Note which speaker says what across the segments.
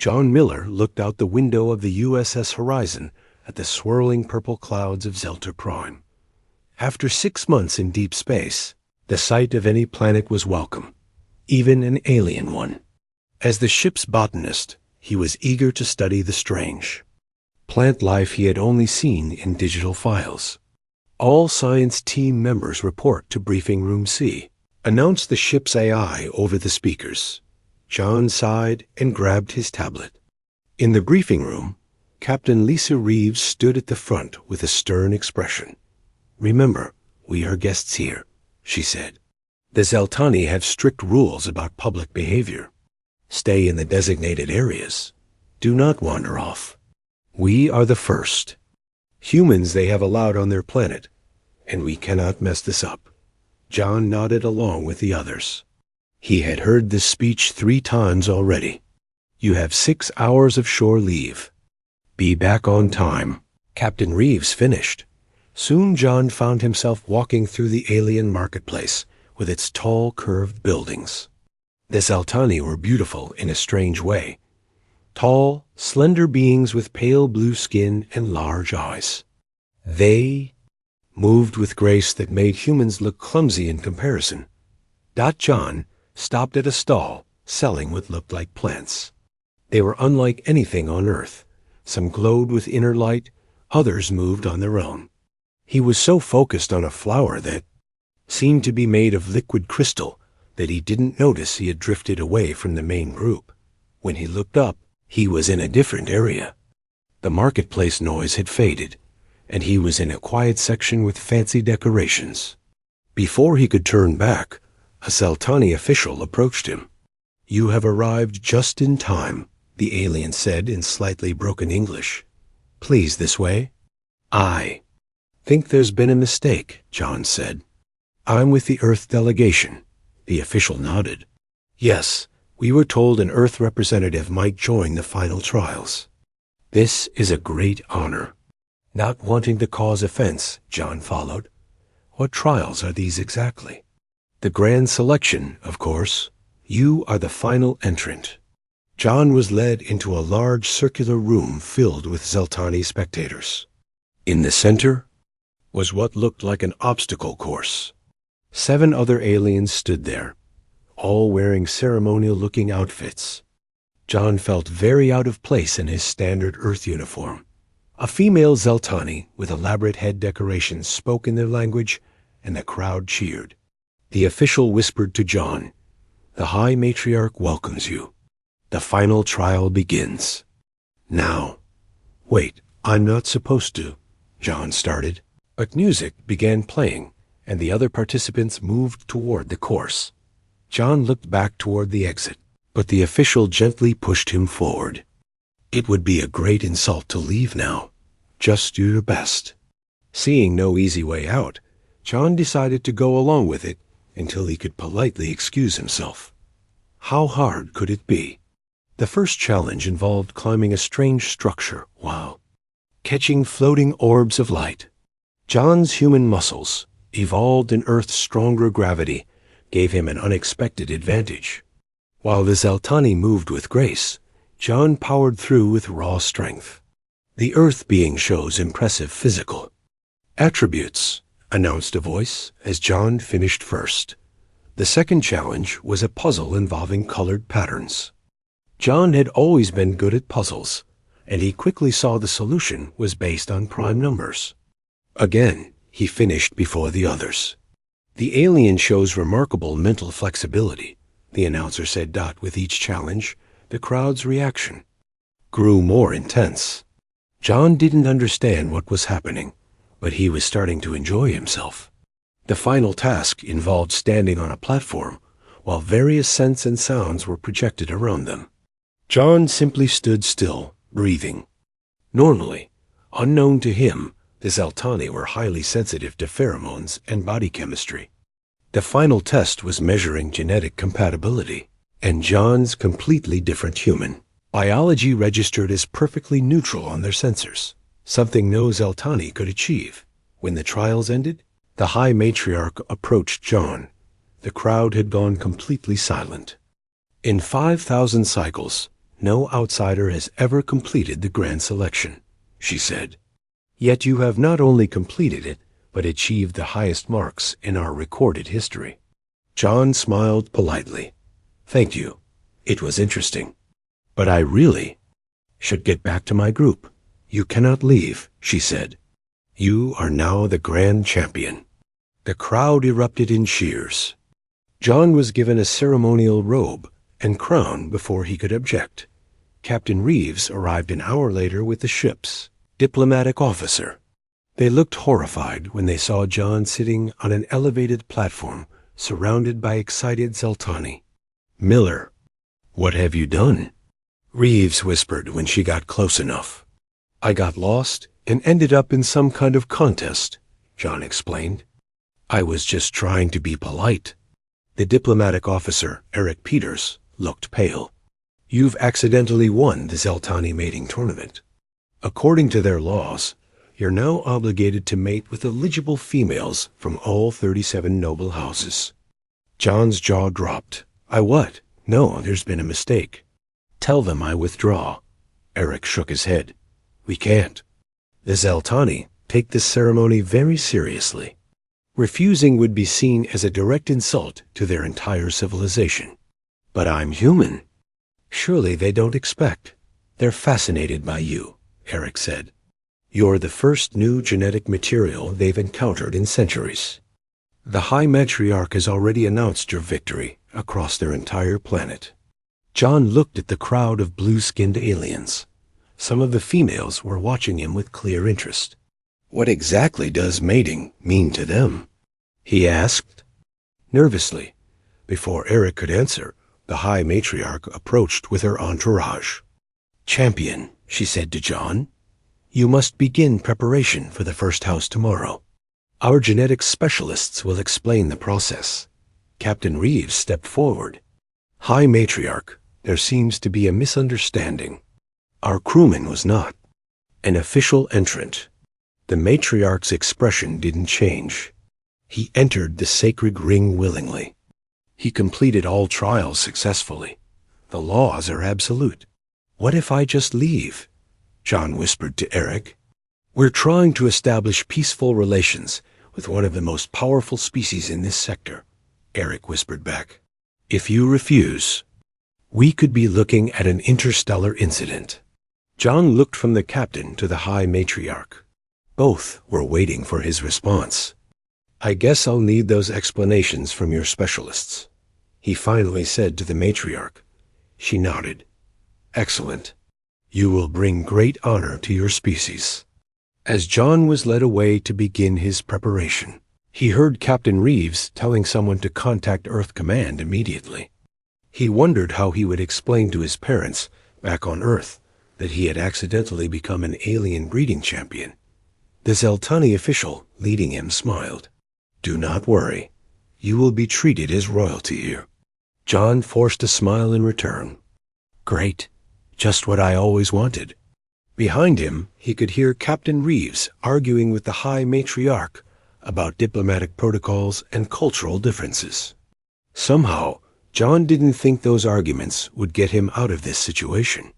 Speaker 1: John Miller looked out the window of the USS Horizon at the swirling purple clouds of SciFiPrime. After 6 months in deep space, the sight of any planet was welcome, even an alien one. As the ship's botanist, he was eager to study the strange. Plant life he had only seen in digital files. All science team members report to Briefing Room C, announced the ship's AI over the speakers. John sighed and grabbed his tablet. In the briefing room, Captain Lisa Reeves stood at the front with a stern expression. "Remember, we are guests here," she said. "The Zeltani have strict rules about public behavior. Stay in the designated areas. Do not wander off. We are the first. Humans they have allowed on their planet, and we cannot mess this up." John nodded along with the others. He had heard this speech 3 times already. "You have 6 hours of shore leave. Be back on time." Captain Reeves finished. Soon John found himself walking through the alien marketplace with its tall, curved buildings. The Zeltani were beautiful in a strange way. Tall, slender beings with pale blue skin and large eyes. They moved with grace that made humans look clumsy in comparison. John stopped at a stall selling what looked like plants. They were unlike anything on Earth. Some glowed with inner light, others moved on their own. He was so focused on a flower that seemed to be made of liquid crystal that he didn't notice he had drifted away from the main group. When he looked up, he was in a different area. The marketplace noise had faded, and he was in a quiet section with fancy decorations. Before he could turn back, a Zeltani official approached him. "You have arrived just in time," the alien said in slightly broken English. "Please, this way." "I think there's been a mistake," John said. "I'm with the Earth delegation." The official nodded. "Yes, we were told an Earth representative might join the final trials." "This is a great honor." Not wanting to cause offense, John followed. "What trials are these exactly?" "The grand selection, of course. You are the final entrant." John was led into a large circular room filled with Zeltani spectators. In the center was what looked like an obstacle course. 7 other aliens stood there, all wearing ceremonial-looking outfits. John felt very out of place in his standard Earth uniform. A female Zeltani with elaborate head decorations spoke in their language, and the crowd cheered. The official whispered to John, "The High Matriarch welcomes you. The final trial begins. Now." "Wait, I'm not supposed to," John started. But music began playing, and the other participants moved toward the course. John looked back toward the exit, but the official gently pushed him forward. "It would be a great insult to leave now. Just do your best." Seeing no easy way out, John decided to go along with it until he could politely excuse himself. How hard could it be? The first challenge involved climbing a strange structure while catching floating orbs of light. John's human muscles, evolved in Earth's stronger gravity, gave him an unexpected advantage. While the Zeltani moved with grace, John powered through with raw strength. The Earth being shows impressive physical attributes, announced a voice as John finished first. The second challenge was a puzzle involving colored patterns. John had always been good at puzzles, and he quickly saw the solution was based on prime numbers. Again, he finished before the others. "The alien shows remarkable mental flexibility," the announcer said. With each challenge, the crowd's reaction grew more intense. John didn't understand what was happening, but he was starting to enjoy himself. The final task involved standing on a platform while various scents and sounds were projected around them. John simply stood still, breathing. Normally, unknown to him, the Zeltani were highly sensitive to pheromones and body chemistry. The final test was measuring genetic compatibility, and John's completely different human biology registered as perfectly neutral on their sensors, something no Zeltani could achieve. When the trials ended, the High Matriarch approached John. The crowd had gone completely silent. In 5,000 cycles, No outsider has ever completed the grand selection, she said. Yet you have not only completed it, but achieved the highest marks in our recorded history. John smiled politely. Thank you. It was interesting. But I really should get back to my group. You cannot leave, she said. You are now the grand champion. The crowd erupted in cheers. John was given a ceremonial robe and crown before he could object. Captain Reeves arrived an hour later with the ship's diplomatic officer. They looked horrified when they saw John sitting on an elevated platform surrounded by excited Zeltani. Miller, what have you done? Reeves whispered when she got close enough. I got lost and ended up in some kind of contest, John explained. I was just trying to be polite. The diplomatic officer, Eric Peters, looked pale. You've accidentally won the Zeltani mating tournament. According to their laws, you're now obligated to mate with eligible females from all 37 noble houses. John's jaw dropped. I what? No, there's been a mistake. Tell them I withdraw. Eric shook his head. We can't. The Zeltani take this ceremony very seriously. Refusing would be seen as a direct insult to their entire civilization. But I'm human. Surely they don't expect. They're fascinated by you, Eric said. You're the first new genetic material they've encountered in centuries. The High Matriarch has already announced your victory across their entire planet. John looked at the crowd of blue-skinned aliens. Some of the females were watching him with clear interest. What exactly does mating mean to them? He asked. Nervously, before Eric could answer, the High Matriarch approached with her entourage. Champion, she said to John, you must begin preparation for the first house tomorrow. Our genetics specialists will explain the process. Captain Reeves stepped forward. High Matriarch, there seems to be a misunderstanding. Our crewman was not an official entrant. The matriarch's expression didn't change. He entered the sacred ring willingly. He completed all trials successfully. The laws are absolute. What if I just leave? John whispered to Eric. We're trying to establish peaceful relations with one of the most powerful species in this sector, Eric whispered back. If you refuse, we could be looking at an interstellar incident. John looked from the captain to the High Matriarch. Both were waiting for his response. I guess I'll need those explanations from your specialists, he finally said to the matriarch. She nodded. Excellent. You will bring great honor to your species. As John was led away to begin his preparation, he heard Captain Reeves telling someone to contact Earth Command immediately. He wondered how he would explain to his parents back on Earth that he had accidentally become an alien breeding champion. The Zeltani official leading him smiled. Do not worry. You will be treated as royalty here. John forced a smile in return. Great. Just what I always wanted. Behind him, he could hear Captain Reeves arguing with the High Matriarch about diplomatic protocols and cultural differences. Somehow, John didn't think those arguments would get him out of this situation.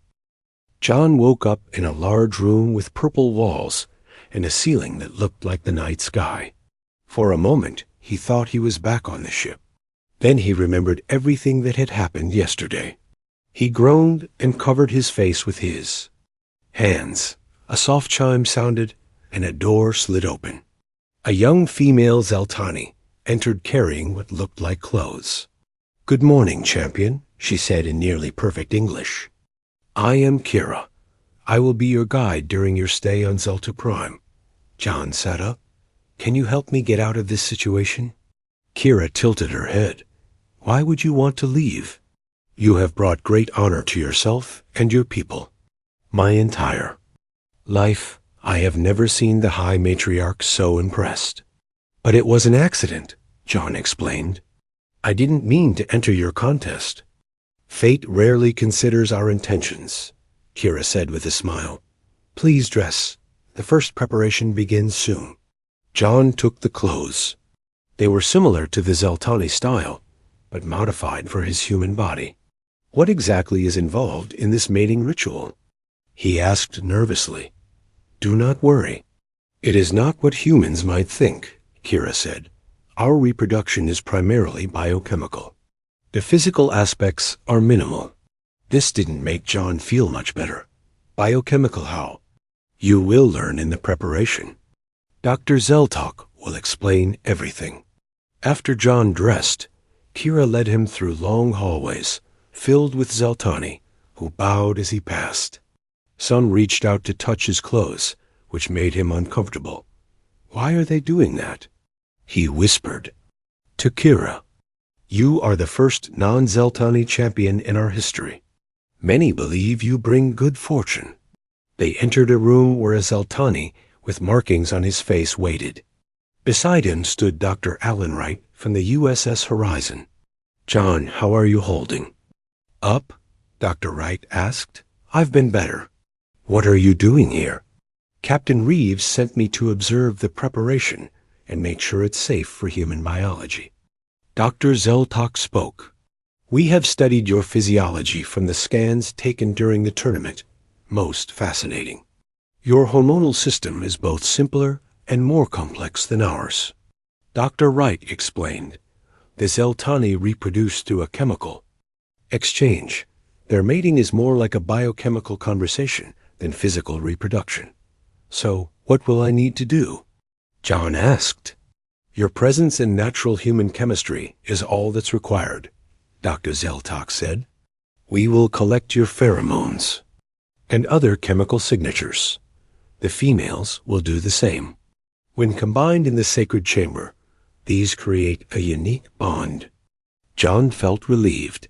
Speaker 1: John woke up in a large room with purple walls and a ceiling that looked like the night sky. For a moment, he thought he was back on the ship. Then he remembered everything that had happened yesterday. He groaned and covered his face with his hands. A soft chime sounded, and a door slid open. A young female Zeltani entered carrying what looked like clothes. Good morning, champion, she said in nearly perfect English. I am Kira. I will be your guide during your stay on SciFiPrime. John sat up. Can you help me get out of this situation? Kira tilted her head. Why would you want to leave? You have brought great honor to yourself and your people. My entire life, I have never seen the High Matriarch so impressed. But it was an accident, John explained. I didn't mean to enter your contest. Fate rarely considers our intentions, Kira said with a smile. Please dress. The first preparation begins soon. John took the clothes. They were similar to the Zeltani style, but modified for his human body. What exactly is involved in this mating ritual? He asked nervously. Do not worry. It is not what humans might think, Kira said. Our reproduction is primarily biochemical. The physical aspects are minimal. This didn't make John feel much better. Biochemical how? You will learn in the preparation. Dr. Zeltok will explain everything. After John dressed, Kira led him through long hallways, filled with Zeltani, who bowed as he passed. Some reached out to touch his clothes, which made him uncomfortable. Why are they doing that? He whispered. To Kira, you are the first non-Zeltani champion in our history. Many believe you bring good fortune. They entered a room where a Zeltani with markings on his face waited. Beside him stood Dr. Alan Wright from the USS Horizon. John, how are you holding? Up? Dr. Wright asked. I've been better. What are you doing here? Captain Reeves sent me to observe the preparation and make sure it's safe for human biology. Dr. Zeltok spoke. We have studied your physiology from the scans taken during the tournament. Most fascinating. Your hormonal system is both simpler and more complex than ours. Dr. Wright explained. The Zeltani reproduce through a chemical exchange. Their mating is more like a biochemical conversation than physical reproduction. So, what will I need to do? John asked. Your presence in natural human chemistry is all that's required, Dr. Zeltok said. We will collect your pheromones and other chemical signatures. The females will do the same. When combined in the sacred chamber, these create a unique bond. John felt relieved.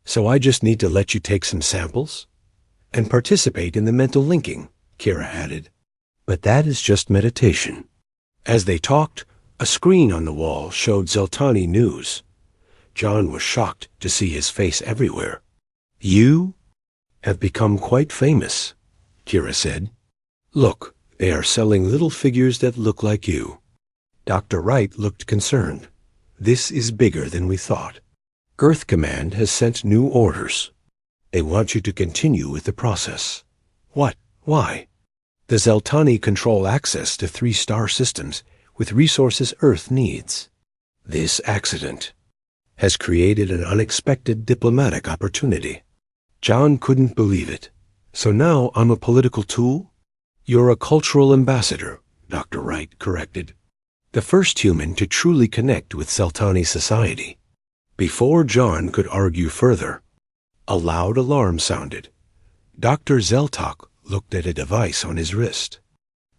Speaker 1: So I just need to let you take some samples? And participate in the mental linking, Kira added. But that is just meditation. As they talked, a screen on the wall showed Zeltani news. John was shocked to see his face everywhere. You have become quite famous, Kira said. Look, they are selling little figures that look like you. Dr. Wright looked concerned. This is bigger than we thought. Earth Command has sent new orders. They want you to continue with the process. What? Why? The Zeltani control access to 3 star systems with resources Earth needs. This accident has created an unexpected diplomatic opportunity. John couldn't believe it. So now I'm a political tool? You're a cultural ambassador, Dr. Wright corrected. The first human to truly connect with Zeltani society. Before John could argue further, a loud alarm sounded. Dr. Zeltok looked at a device on his wrist.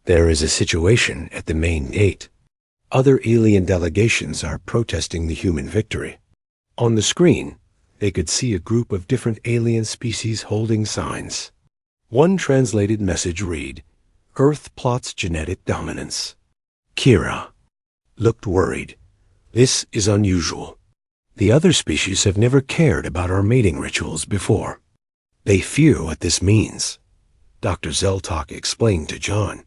Speaker 1: There is a situation at the main gate. Other alien delegations are protesting the human victory. On the screen, they could see a group of different alien species holding signs. One translated message read, Earth plots genetic dominance. Kira looked worried. This is unusual. The other species have never cared about our mating rituals before. They fear what this means. Dr. Zeltok explained to John.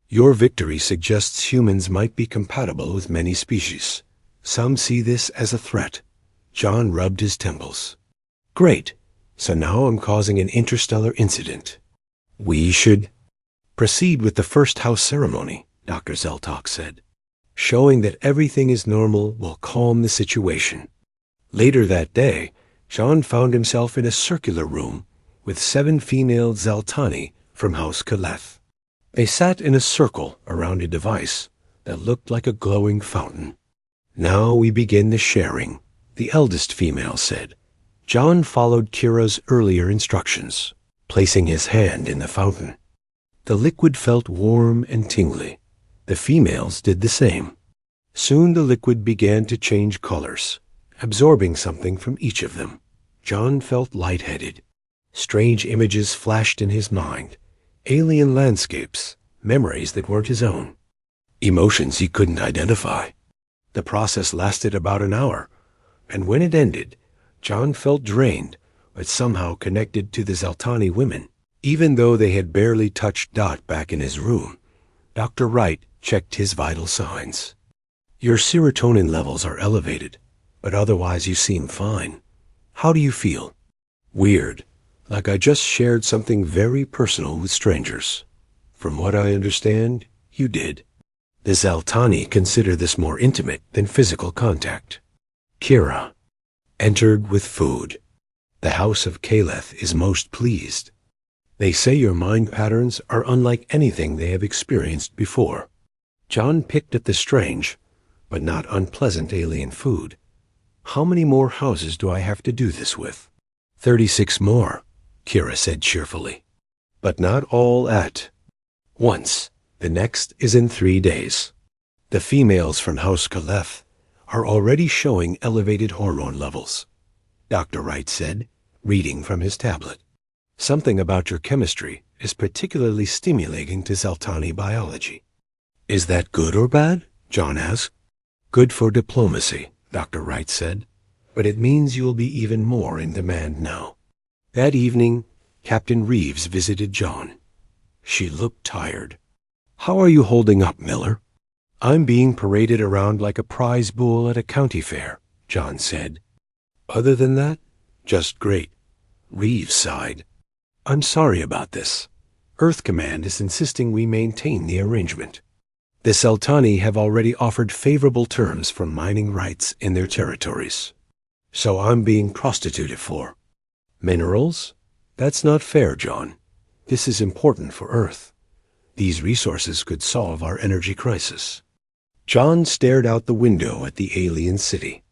Speaker 1: Your victory suggests humans might be compatible with many species. Some see this as a threat. John rubbed his temples. Great. So now I'm causing an interstellar incident. We should proceed with the first house ceremony, Dr. Zeltok said. Showing that everything is normal will calm the situation. Later that day, John found himself in a circular room with 7 female Zeltani from House Kaleth. They sat in a circle around a device that looked like a glowing fountain. Now we begin the sharing, the eldest female said. John followed Kira's earlier instructions, placing his hand in the fountain. The liquid felt warm and tingly. The females did the same. Soon the liquid began to change colors, absorbing something from each of them. John felt lightheaded. Strange images flashed in his mind. Alien landscapes, memories that weren't his own. Emotions he couldn't identify. The process lasted about an hour, and when it ended, John felt drained, but somehow connected to the Zeltani women. Even though they had barely touched Dot back in his room, Dr. Wright checked his vital signs. Your serotonin levels are elevated, but otherwise you seem fine. How do you feel? Weird, like I just shared something very personal with strangers. From what I understand, you did. The Zaltani consider this more intimate than physical contact. Kira entered with food. The house of Kaleth is most pleased. They say your mind patterns are unlike anything they have experienced before. John picked at the strange, but not unpleasant alien food. How many more houses do I have to do this with? 36 more, Kira said cheerfully. But not all at once. The next is in 3 days. The females from House Kaleth are already showing elevated hormone levels, Dr. Wright said, reading from his tablet. Something about your chemistry is particularly stimulating to Zaltani biology. Is that good or bad? John asked. Good for diplomacy, Dr. Wright said, but it means you will be even more in demand now. That evening, Captain Reeves visited John. She looked tired. How are you holding up, Miller? I'm being paraded around like a prize bull at a county fair, John said. Other than that, just great. Reeves sighed. I'm sorry about this. Earth Command is insisting we maintain the arrangement. The Zaltani have already offered favorable terms for mining rights in their territories. So I'm being prostituted for. Minerals? That's not fair, John. This is important for Earth. These resources could solve our energy crisis. John stared out the window at the alien city.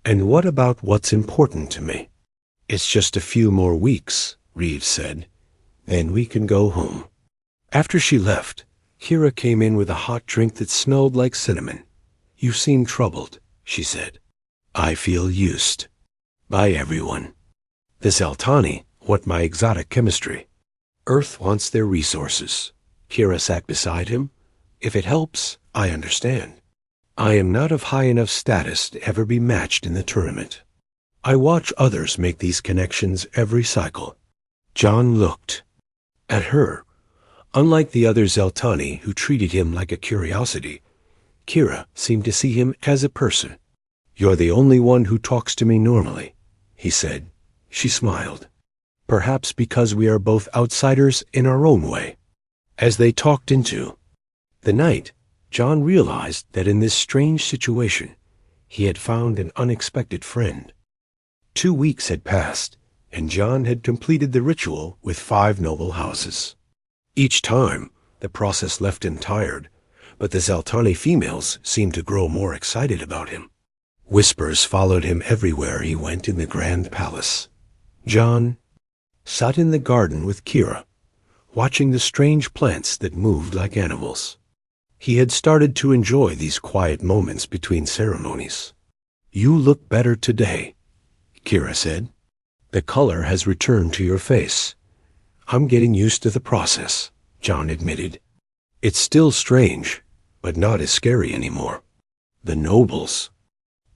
Speaker 1: And what about what's important to me? It's just a few more weeks, Reeves said. Then we can go home. After she left, Kira came in with a hot drink that smelled like cinnamon. You seem troubled, she said. I feel used. By everyone. The Zaltani want my exotic chemistry. Earth wants their resources. Kira sat beside him. If it helps, I understand. I am not of high enough status to ever be matched in the tournament. I watch others make these connections every cycle. John looked at her. Unlike the other Zaltani who treated him like a curiosity, Kira seemed to see him as a person. You're the only one who talks to me normally, he said. She smiled. Perhaps because we are both outsiders in our own way. As they talked into the night, John realized that in this strange situation, he had found an unexpected friend. 2 weeks had passed, and John had completed the ritual with 5 noble houses. Each time, the process left him tired, but the Zaltani females seemed to grow more excited about him. Whispers followed him everywhere he went in the grand palace. John sat in the garden with Kira, watching the strange plants that moved like animals. He had started to enjoy these quiet moments between ceremonies. You look better today, Kira said. The color has returned to your face. I'm getting used to the process, John admitted. It's still strange, but not as scary anymore. The nobles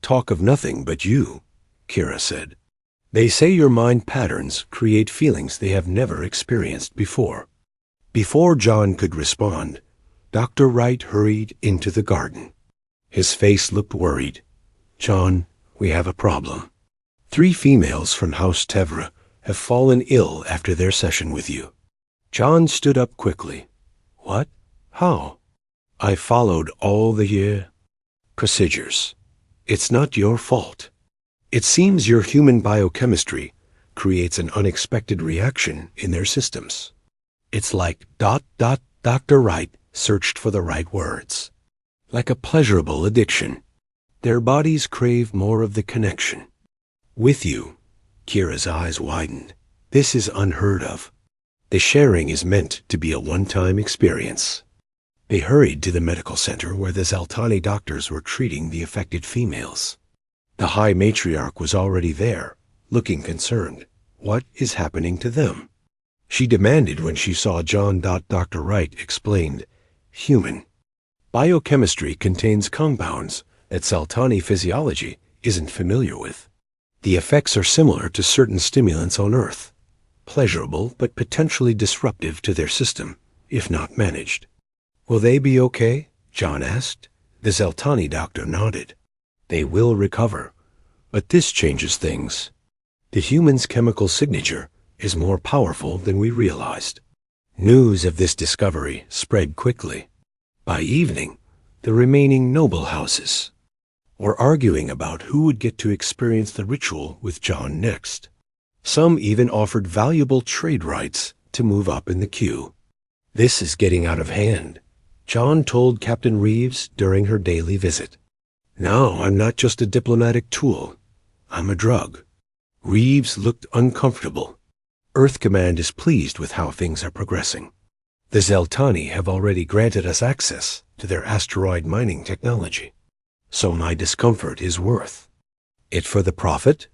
Speaker 1: talk of nothing but you, Kira said. They say your mind patterns create feelings they have never experienced before. Before John could respond, Dr. Wright hurried into the garden. His face looked worried. John, we have a problem. 3 females from House Tevra have fallen ill after their session with you. John stood up quickly. What? How? I followed all the procedures. It's not your fault. It seems your human biochemistry creates an unexpected reaction in their systems. It's like ... Dr. Wright searched for the right words. Like a pleasurable addiction. Their bodies crave more of the connection. With you, Kira's eyes widened. This is unheard of. The sharing is meant to be a one-time experience. They hurried to the medical center where the Zaltani doctors were treating the affected females. The High Matriarch was already there, looking concerned. What is happening to them? She demanded when she saw John. Dr. Wright explained, human. Biochemistry contains compounds that Zaltani physiology isn't familiar with. The effects are similar to certain stimulants on Earth, pleasurable but potentially disruptive to their system, if not managed. Will they be okay? John asked. The Zaltani doctor nodded. They will recover, but this changes things. The human's chemical signature is more powerful than we realized. News of this discovery spread quickly. By evening, the remaining noble houses were arguing about who would get to experience the ritual with John next. Some even offered valuable trade rights to move up in the queue. "This is getting out of hand," John told Captain Reeves during her daily visit. "Now I'm not just a diplomatic tool. I'm a drug." Reeves looked uncomfortable. "Earth Command is pleased with how things are progressing. The Zeltani have already granted us access to their asteroid mining technology. So my discomfort is worth it for the profit?"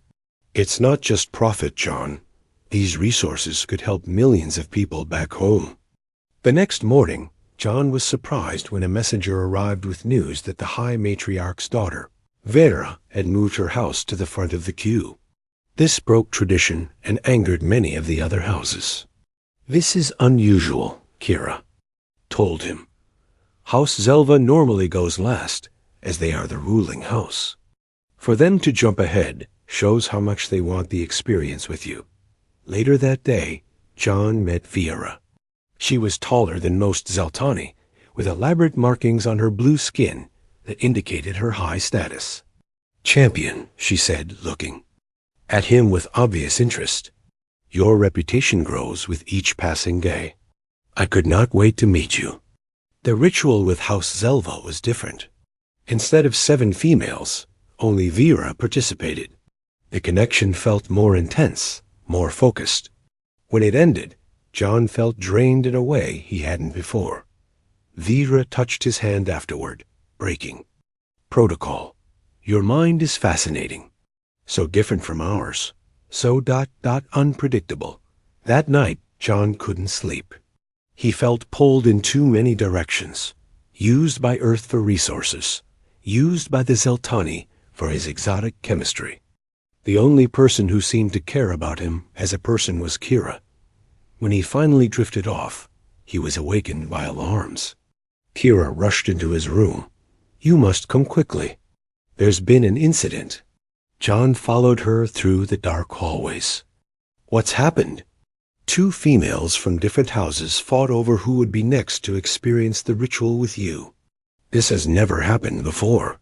Speaker 1: "It's not just profit, John. These resources could help millions of people back home." The next morning, John was surprised when a messenger arrived with news that the High Matriarch's daughter, Vera, had moved her house to the front of the queue. This broke tradition and angered many of the other houses. "This is unusual," Kira told him. "House Zelva normally goes last, as they are the ruling house. For them to jump ahead shows how much they want the experience with you." Later that day, John met Vera. She was taller than most Zeltani, with elaborate markings on her blue skin that indicated her high status. "Champion," she said, looking at him with obvious interest. "Your reputation grows with each passing day. I could not wait to meet you." The ritual with House Zelva was different. Instead of 7 females, only Vera participated. The connection felt more intense, more focused. When it ended, John felt drained in a way he hadn't before. Vera touched his hand afterward, breaking protocol. "Your mind is fascinating. So different from ours. So unpredictable." That night, John couldn't sleep. He felt pulled in too many directions. Used by Earth for resources. Used by the Zeltani for his exotic chemistry. The only person who seemed to care about him as a person was Kira. When he finally drifted off, he was awakened by alarms. Kira rushed into his room. "You must come quickly. There's been an incident." John followed her through the dark hallways. "What's happened?" "2 females from different houses fought over who would be next to experience the ritual with you. This has never happened before."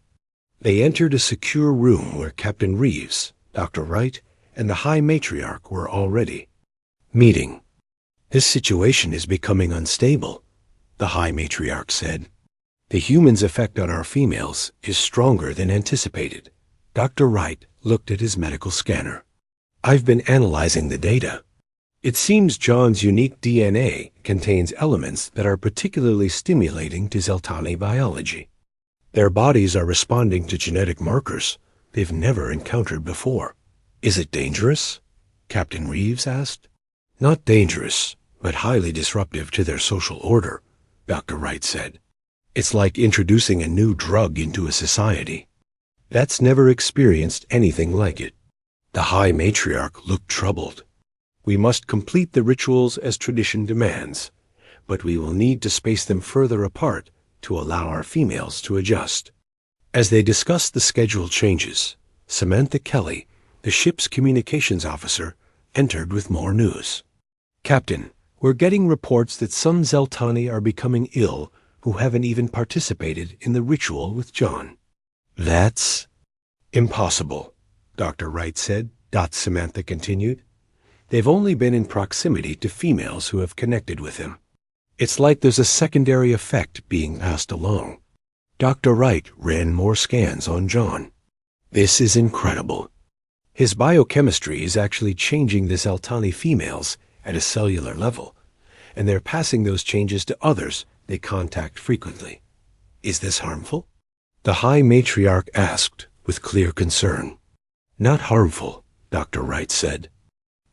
Speaker 1: They entered a secure room where Captain Reeves, Dr. Wright, and the High Matriarch were already meeting. "This situation is becoming unstable," the High Matriarch said. "The humans' effect on our females is stronger than anticipated." Dr. Wright looked at his medical scanner. "I've been analyzing the data. It seems John's unique DNA contains elements that are particularly stimulating to Zeltani biology. Their bodies are responding to genetic markers they've never encountered before." "Is it dangerous?" Captain Reeves asked. "Not dangerous, but highly disruptive to their social order," Dr. Wright said. "It's like introducing a new drug into a society that's never experienced anything like it." The High Matriarch looked troubled. "We must complete the rituals as tradition demands, but we will need to space them further apart to allow our females to adjust." As they discussed the schedule changes, Samantha Kelly, the ship's communications officer, entered with more news. "Captain, we're getting reports that some Zeltani are becoming ill who haven't even participated in the ritual with John." "That's impossible," Dr. Wright said. Samantha continued. "They've only been in proximity to females who have connected with him. It's like there's a secondary effect being passed along." Dr. Wright ran more scans on John. "This is incredible. His biochemistry is actually changing the Zeltani females at a cellular level, and they're passing those changes to others they contact frequently. Is this harmful?" The High Matriarch asked with clear concern. "Not harmful," Dr. Wright said.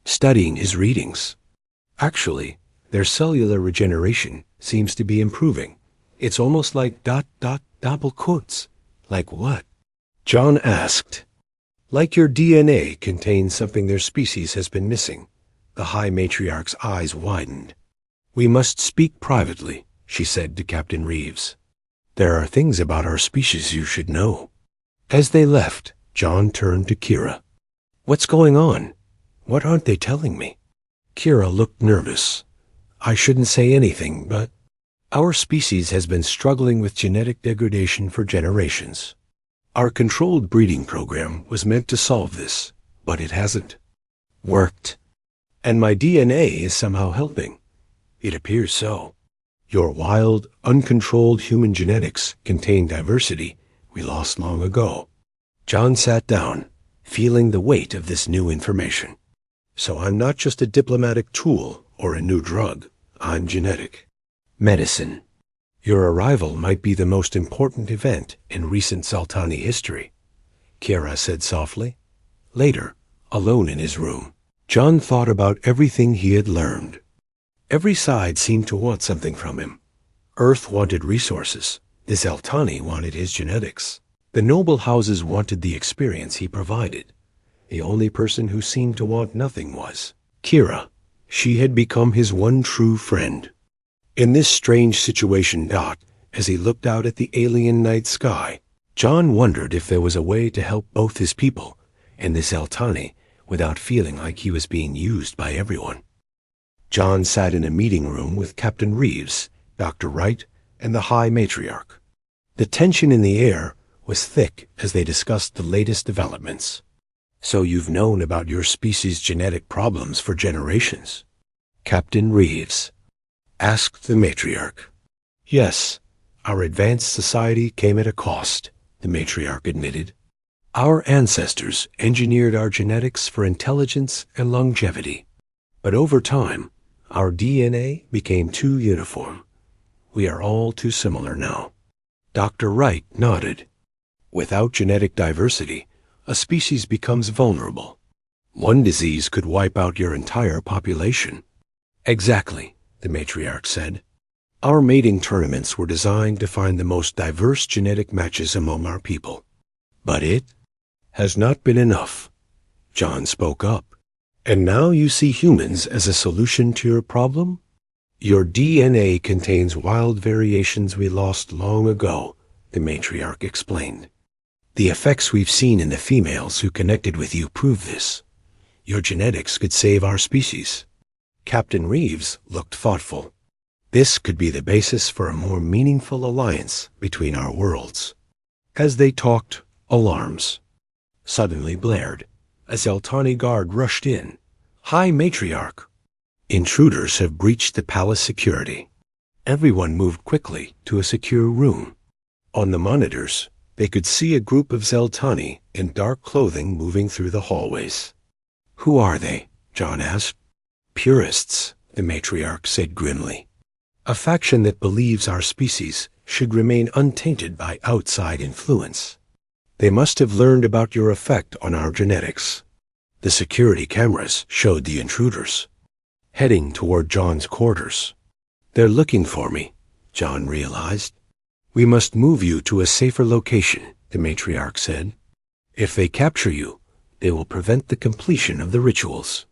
Speaker 1: Studying his readings. "Actually, their cellular regeneration seems to be improving. It's almost like Doppelkotz." "Like what?" John asked. "Like your DNA contains something their species has been missing." The High Matriarch's eyes widened. "We must speak privately," she said to Captain Reeves. "There are things about our species you should know." As they left, John turned to Kira. "What's going on?" What aren't they telling me? Kira looked nervous. I shouldn't say anything, but our species has been struggling with genetic degradation for generations. Our controlled breeding program was meant to solve this, but it hasn't worked. And my DNA is somehow helping. It appears so. Your wild, uncontrolled human genetics contain diversity we lost long ago. John sat down, feeling the weight of this new information. So I'm not just a diplomatic tool or a new drug. I'm genetic. Medicine. Your arrival might be the most important event in recent Zaltani history, Kira said softly. Later, alone in his room, John thought about everything he had learned. Every side seemed to want something from him. Earth wanted resources. The Zaltani wanted his genetics. The noble houses wanted the experience he provided. The only person who seemed to want nothing was Kira. She had become his one true friend. In this strange situation, as he looked out at the alien night sky, John wondered if there was a way to help both his people and the Zaltani without feeling like he was being used by everyone. John sat in a meeting room with Captain Reeves, Dr. Wright, and the High Matriarch. The tension in the air was thick as they discussed the latest developments. So you've known about your species' genetic problems for generations? Captain Reeves asked the matriarch. Yes, our advanced society came at a cost, the matriarch admitted. Our ancestors engineered our genetics for intelligence and longevity. But over time, our DNA became too uniform. We are all too similar now. Dr. Wright nodded. Without genetic diversity, a species becomes vulnerable. One disease could wipe out your entire population. Exactly, the matriarch said. Our mating tournaments were designed to find the most diverse genetic matches among our people. But it has not been enough. John spoke up. And now you see humans as a solution to your problem? Your DNA contains wild variations we lost long ago, the matriarch explained. The effects we've seen in the females who connected with you prove this. Your genetics could save our species. Captain Reeves looked thoughtful. This could be the basis for a more meaningful alliance between our worlds. As they talked, alarms suddenly blared. A Zaltani guard rushed in. High Matriarch. Intruders have breached the palace security. Everyone moved quickly to a secure room. On the monitors, they could see a group of Zaltani in dark clothing moving through the hallways. Who are they? John asked. Purists, the matriarch said grimly. A faction that believes our species should remain untainted by outside influence. They must have learned about your effect on our genetics. The security cameras showed the intruders, heading toward John's quarters. They're looking for me, John realized. We must move you to a safer location, the matriarch said. If they capture you, they will prevent the completion of the rituals.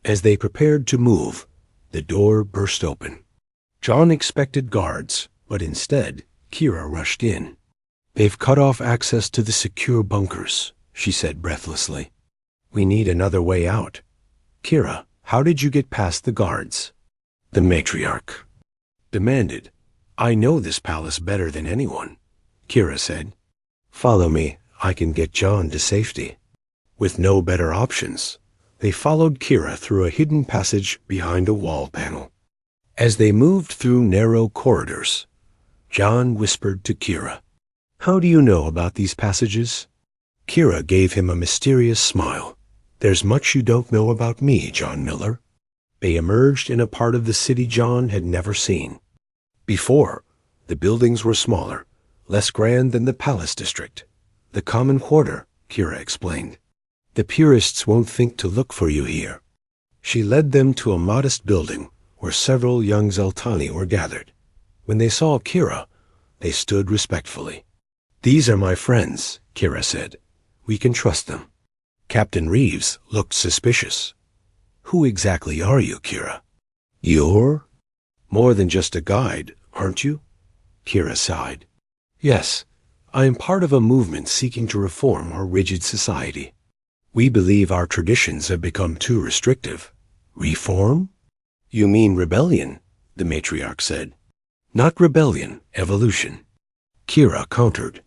Speaker 1: As they prepared to move, the door burst open. John expected guards, but instead, Kira rushed in. They've cut off access to the secure bunkers, she said breathlessly. We need another way out. Kira, how did you get past the guards? The matriarch demanded. I know this palace better than anyone, Kira said. Follow me, I can get John to safety. With no better options, they followed Kira through a hidden passage behind a wall panel. As they moved through narrow corridors, John whispered to Kira, How do you know about these passages? Kira gave him a mysterious smile. There's much you don't know about me, John Miller. They emerged in a part of the city John had never seen. Before, the buildings were smaller, less grand than the Palace District. The common quarter, Kira explained. The purists won't think to look for you here. She led them to a modest building where several young Zaltani were gathered. When they saw Kira, they stood respectfully. These are my friends, Kira said. We can trust them. Captain Reeves looked suspicious. Who exactly are you, Kira? You're more than just a guide, aren't you? Kira sighed. Yes, I am part of a movement seeking to reform our rigid society. We believe our traditions have become too restrictive. Reform? You mean rebellion, the matriarch said. Not rebellion, evolution. Kira countered.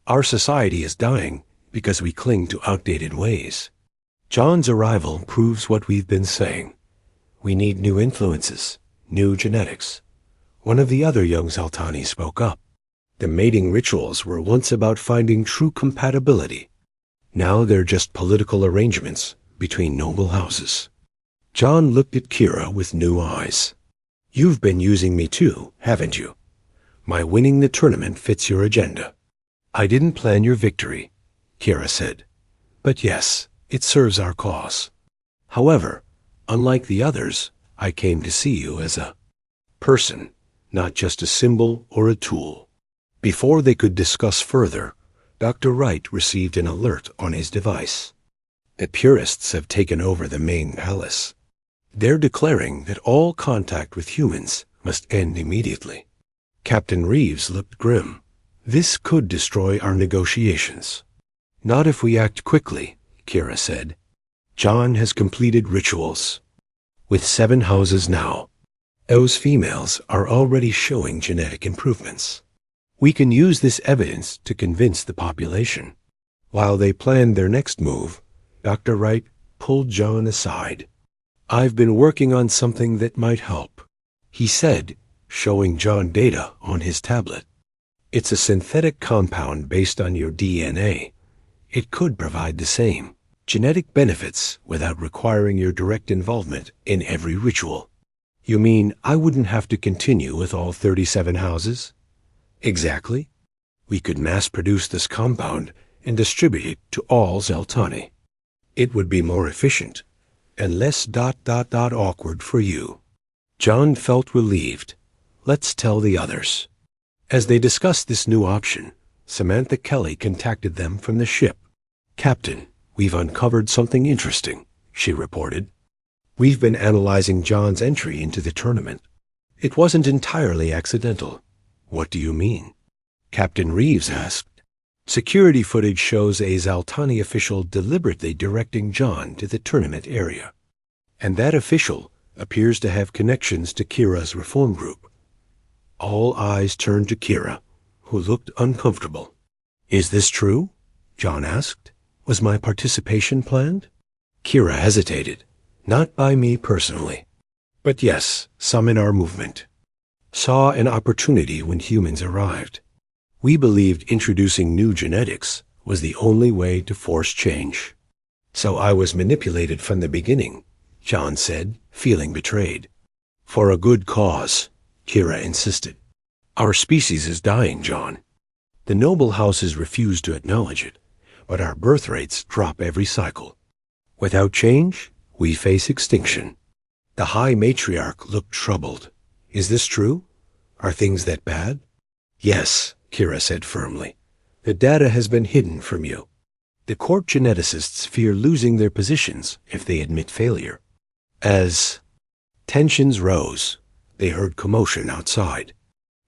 Speaker 1: Our society is dying because we cling to outdated ways. John's arrival proves what we've been saying. We need new influences, new genetics. One of the other young Zaltani spoke up. The mating rituals were once about finding true compatibility. Now they're just political arrangements between noble houses. John looked at Kira with new eyes. You've been using me too, haven't you? My winning the tournament fits your agenda. I didn't plan your victory, Kira said. But yes, it serves our cause. However, unlike the others, I came to see you as a person, not just a symbol or a tool. Before they could discuss further, Dr. Wright received an alert on his device. The purists have taken over the main palace. They're declaring that all contact with humans must end immediately. Captain Reeves looked grim. This could destroy our negotiations. Not if we act quickly, Kira said. John has completed rituals. With 7 houses now, those females are already showing genetic improvements. We can use this evidence to convince the population. While they planned their next move, Dr. Wright pulled John aside. I've been working on something that might help, he said, showing John data on his tablet. It's a synthetic compound based on your DNA. It could provide the same genetic benefits without requiring your direct involvement in every ritual. You mean I wouldn't have to continue with all 37 houses? Exactly. We could mass-produce this compound and distribute it to all Zeltani. It would be more efficient and less ... awkward for you. John felt relieved. Let's tell the others. As they discussed this new option, Samantha Kelly contacted them from the ship. Captain, we've uncovered something interesting, she reported. We've been analyzing John's entry into the tournament. It wasn't entirely accidental. What do you mean? Captain Reeves asked. Security footage shows a Zaltani official deliberately directing John to the tournament area. And that official appears to have connections to Kira's reform group. All eyes turned to Kira, who looked uncomfortable. Is this true? John asked. Was my participation planned? Kira hesitated. Not by me personally. But yes, some in our movement. Saw an opportunity when humans arrived. We believed introducing new genetics was the only way to force change. So I was manipulated from the beginning, John said, feeling betrayed. For a good cause, Kira insisted. Our species is dying, John. The noble houses refuse to acknowledge it, but our birth rates drop every cycle. Without change, we face extinction. The High Matriarch looked troubled. Is this true? Are things that bad? Yes, Kira said firmly. The data has been hidden from you. The court geneticists fear losing their positions if they admit failure. As tensions rose, they heard commotion outside.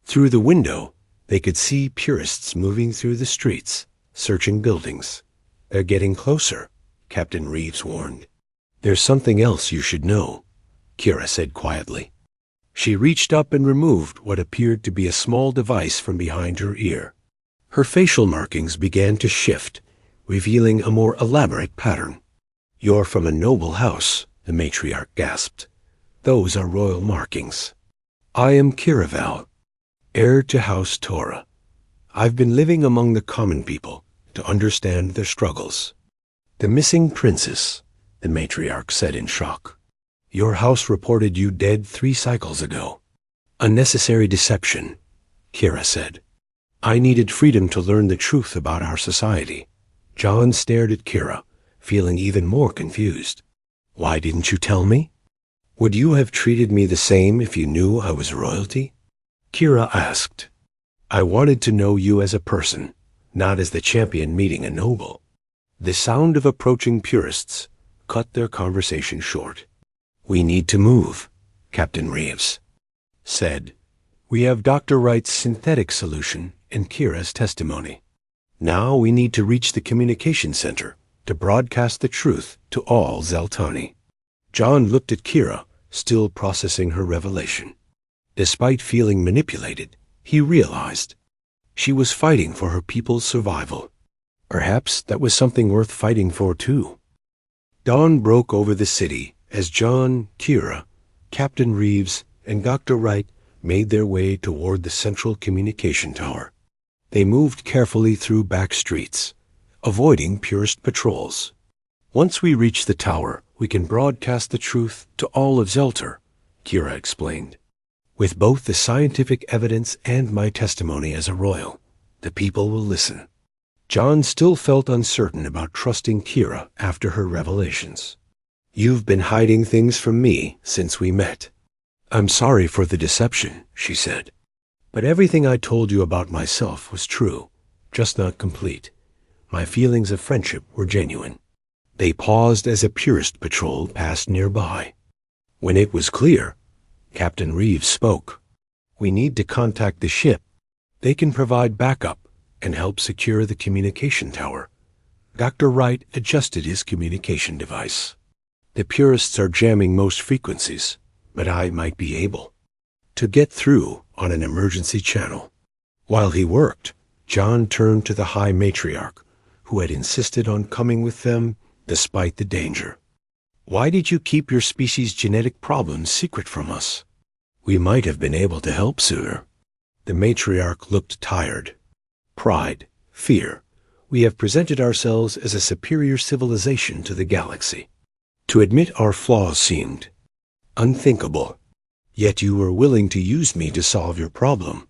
Speaker 1: Through the window, they could see purists moving through the streets, searching buildings. They're getting closer, Captain Reeves warned. There's something else you should know, Kira said quietly. She reached up and removed what appeared to be a small device from behind her ear. Her facial markings began to shift, revealing a more elaborate pattern. You're from a noble house, the matriarch gasped. Those are royal markings. I am Kiraval, heir to House Torah. I've been living among the common people to understand their struggles. The missing princess, the matriarch said in shock. Your house reported you dead 3 cycles ago. Unnecessary deception, Kira said. I needed freedom to learn the truth about our society. John stared at Kira, feeling even more confused. Why didn't you tell me? Would you have treated me the same if you knew I was royalty? Kira asked. I wanted to know you as a person, not as the champion meeting a noble. The sound of approaching purists cut their conversation short. We need to move, Captain Reeves said. We have Dr. Wright's synthetic solution and Kira's testimony. Now we need to reach the communication center to broadcast the truth to all Zeltani. John looked at Kira, still processing her revelation. Despite feeling manipulated, he realized she was fighting for her people's survival. Perhaps that was something worth fighting for, too. Dawn broke over the city as John, Kira, Captain Reeves, and Dr. Wright made their way toward the central communication tower. They moved carefully through back streets, avoiding purist patrols. Once we reach the tower, we can broadcast the truth to all of Zelter, Kira explained. With both the scientific evidence and my testimony as a royal, the people will listen. John still felt uncertain about trusting Kira after her revelations. You've been hiding things from me since we met. I'm sorry for the deception, she said. But everything I told you about myself was true, just not complete. My feelings of friendship were genuine. They paused as a purist patrol passed nearby. When it was clear, Captain Reeves spoke. We need to contact the ship. They can provide backup and help secure the communication tower. Dr. Wright adjusted his communication device. The purists are jamming most frequencies, but I might be able to get through on an emergency channel. While he worked, John turned to the High Matriarch, who had insisted on coming with them despite the danger. Why did you keep your species' genetic problems secret from us? We might have been able to help sooner. The matriarch looked tired. Pride, fear. We have presented ourselves as a superior civilization to the galaxy. To admit our flaws seemed unthinkable. Yet you were willing to use me to solve your problem,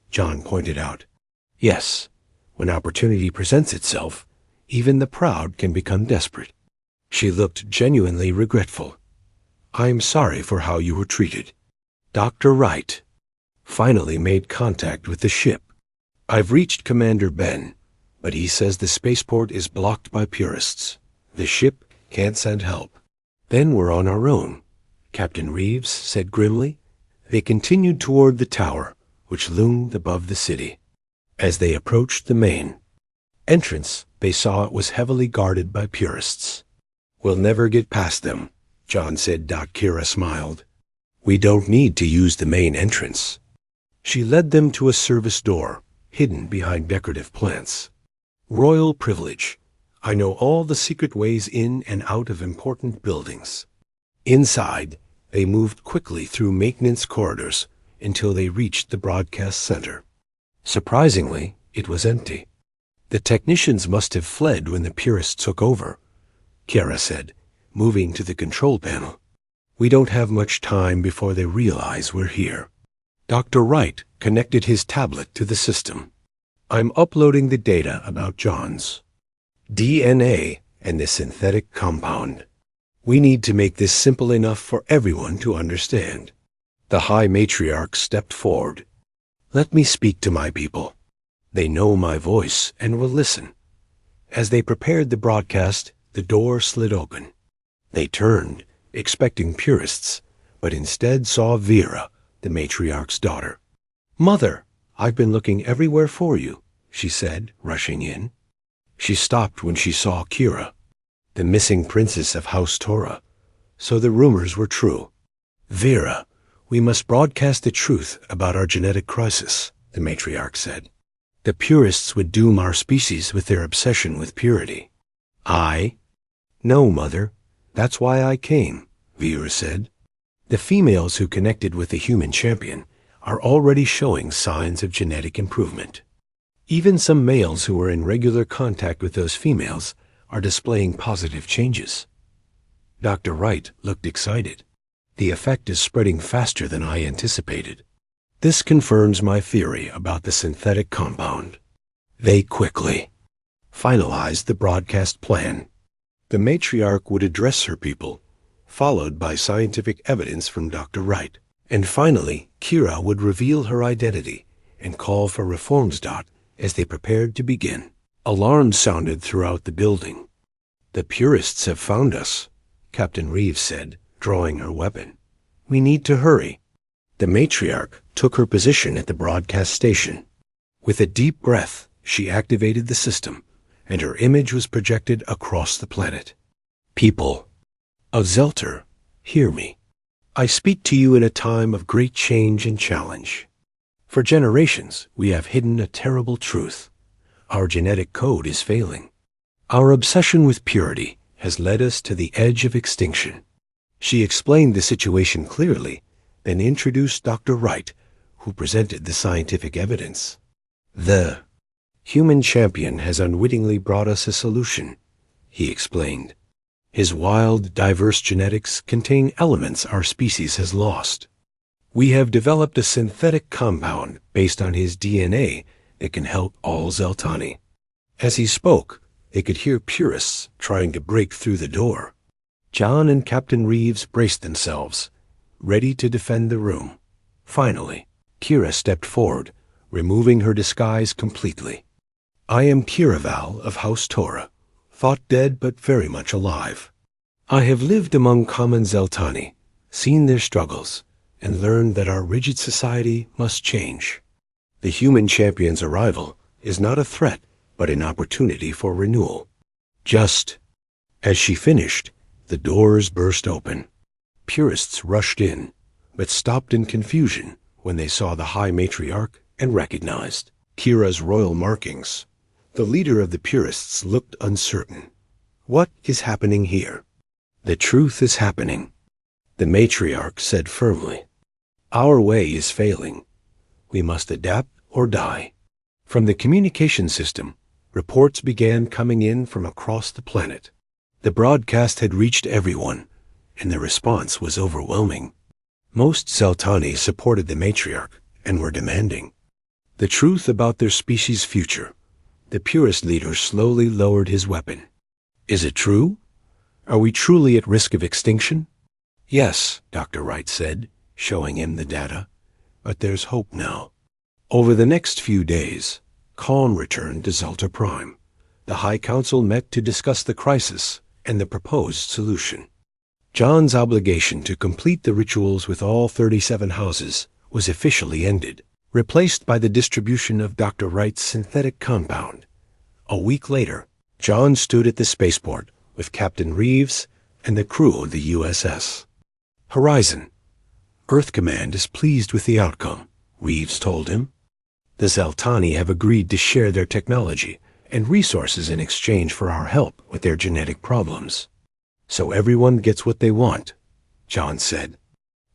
Speaker 1: John pointed out. Yes, when opportunity presents itself, even the proud can become desperate. She looked genuinely regretful. I'm sorry for how you were treated. Dr. Wright finally made contact with the ship. I've reached Commander Ben, but he says the spaceport is blocked by purists. The ship can't send help. Then we're on our own, Captain Reeves said grimly. They continued toward the tower, which loomed above the city. As they approached the main entrance, they saw it was heavily guarded by purists. We'll never get past them, John said. Kira smiled. We don't need to use the main entrance. She led them to a service door, hidden behind decorative plants. Royal privilege. I know all the secret ways in and out of important buildings. Inside, they moved quickly through maintenance corridors until they reached the broadcast center. Surprisingly, it was empty. The technicians must have fled when the purists took over, Kira said, moving to the control panel. We don't have much time before they realize we're here. Dr. Wright connected his tablet to the system. I'm uploading the data about John's DNA and the synthetic compound. We need to make this simple enough for everyone to understand. The High Matriarch stepped forward. Let me speak to my people. They know my voice and will listen. As they prepared the broadcast, the door slid open. They turned, expecting purists, but instead saw Vera, the matriarch's daughter. Mother, I've been looking everywhere for you, she said, rushing in. She stopped when she saw Kira, the missing princess of House Torah. So the rumors were true. Vera, we must broadcast the truth about our genetic crisis, the matriarch said. The purists would doom our species with their obsession with purity. No, Mother. That's why I came, Vera said. The females who connected with the human champion are already showing signs of genetic improvement. Even some males who are in regular contact with those females are displaying positive changes. Dr. Wright looked excited. The effect is spreading faster than I anticipated. This confirms my theory about the synthetic compound. They quickly finalized the broadcast plan. The matriarch would address her people, followed by scientific evidence from Dr. Wright. And finally, Kira would reveal her identity and call for reforms. As they prepared to begin, alarms sounded throughout the building. The purists have found us, Captain Reeves said, drawing her weapon. We need to hurry. The matriarch took her position at the broadcast station. With a deep breath, she activated the system, and her image was projected across the planet. People of Zelter, hear me. I speak to you in a time of great change and challenge. For generations, we have hidden a terrible truth. Our genetic code is failing. Our obsession with purity has led us to the edge of extinction. She explained the situation clearly, then introduced Dr. Wright, who presented the scientific evidence. The human champion has unwittingly brought us a solution, he explained. His wild, diverse genetics contain elements our species has lost. We have developed a synthetic compound based on his DNA that can help all Zeltani. As he spoke, they could hear purists trying to break through the door. John and Captain Reeves braced themselves, ready to defend the room. Finally, Kira stepped forward, removing her disguise completely. I am Kiraval of House Torah, thought dead but very much alive. I have lived among common Zeltani, seen their struggles, and learned that our rigid society must change. The human champion's arrival is not a threat, but an opportunity for renewal. Just as she finished, the doors burst open. Purists rushed in, but stopped in confusion when they saw the High Matriarch and recognized Kira's royal markings. The leader of the Purists looked uncertain. What is happening here? The truth is happening, the Matriarch said firmly. Our way is failing. We must adapt or die. From the communication system, reports began coming in from across the planet. The broadcast had reached everyone, and the response was overwhelming. Most Zeltani supported the Matriarch and were demanding the truth about their species' future. The Purist leader slowly lowered his weapon. Is it true? Are we truly at risk of extinction? Yes, Dr. Wright said, showing him the data. But there's hope now. Over the next few days, calm returned to SciFiPrime. The High Council met to discuss the crisis and the proposed solution. John's obligation to complete the rituals with all 37 houses was officially ended, replaced by the distribution of Dr. Wright's synthetic compound. A week later, John stood at the spaceport with Captain Reeves and the crew of the USS Horizon. Earth Command is pleased with the outcome, Reeves told him. The Zeltani have agreed to share their technology and resources in exchange for our help with their genetic problems. So everyone gets what they want, John said.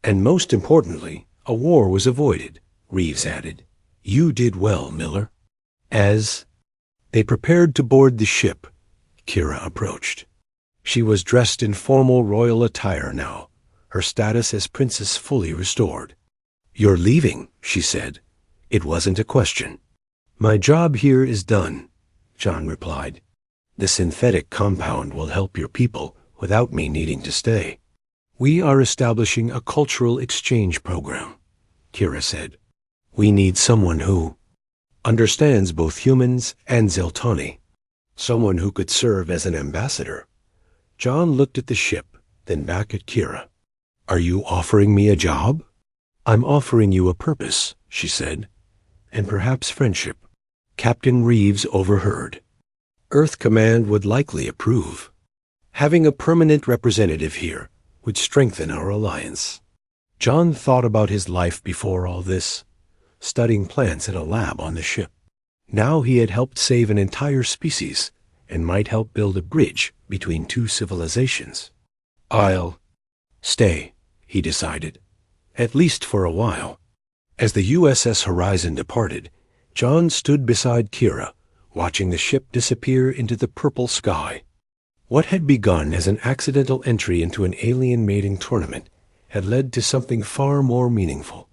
Speaker 1: And most importantly, a war was avoided, Reeves added. You did well, Miller. As they prepared to board the ship, Kira approached. She was dressed in formal royal attire now, her status as princess fully restored. You're leaving, she said. It wasn't a question. My job here is done, John replied. The synthetic compound will help your people without me needing to stay. We are establishing a cultural exchange program, Kira said. We need someone who understands both humans and Zeltani, someone who could serve as an ambassador. John looked at the ship, then back at Kira. Are you offering me a job? I'm offering you a purpose, she said, and perhaps friendship. Captain Reeves overheard. Earth Command would likely approve. Having a permanent representative here would strengthen our alliance. John thought about his life before all this, studying plants in a lab on the ship. Now he had helped save an entire species and might help build a bridge between two civilizations. I'll stay, he decided, at least for a while. As the USS Horizon departed, John stood beside Kira, watching the ship disappear into the purple sky. What had begun as an accidental entry into an alien mating tournament had led to something far more meaningful,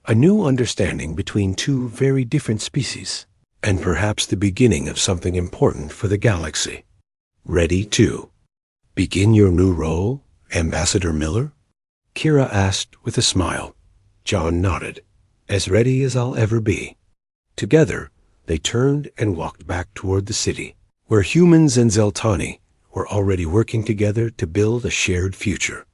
Speaker 1: a new understanding between two very different species, and perhaps the beginning of something important for the galaxy. Ready to begin your new role, Ambassador Miller? Kira asked with a smile. John nodded. As ready as I'll ever be. Together, they turned and walked back toward the city, where humans and Zeltani were already working together to build a shared future.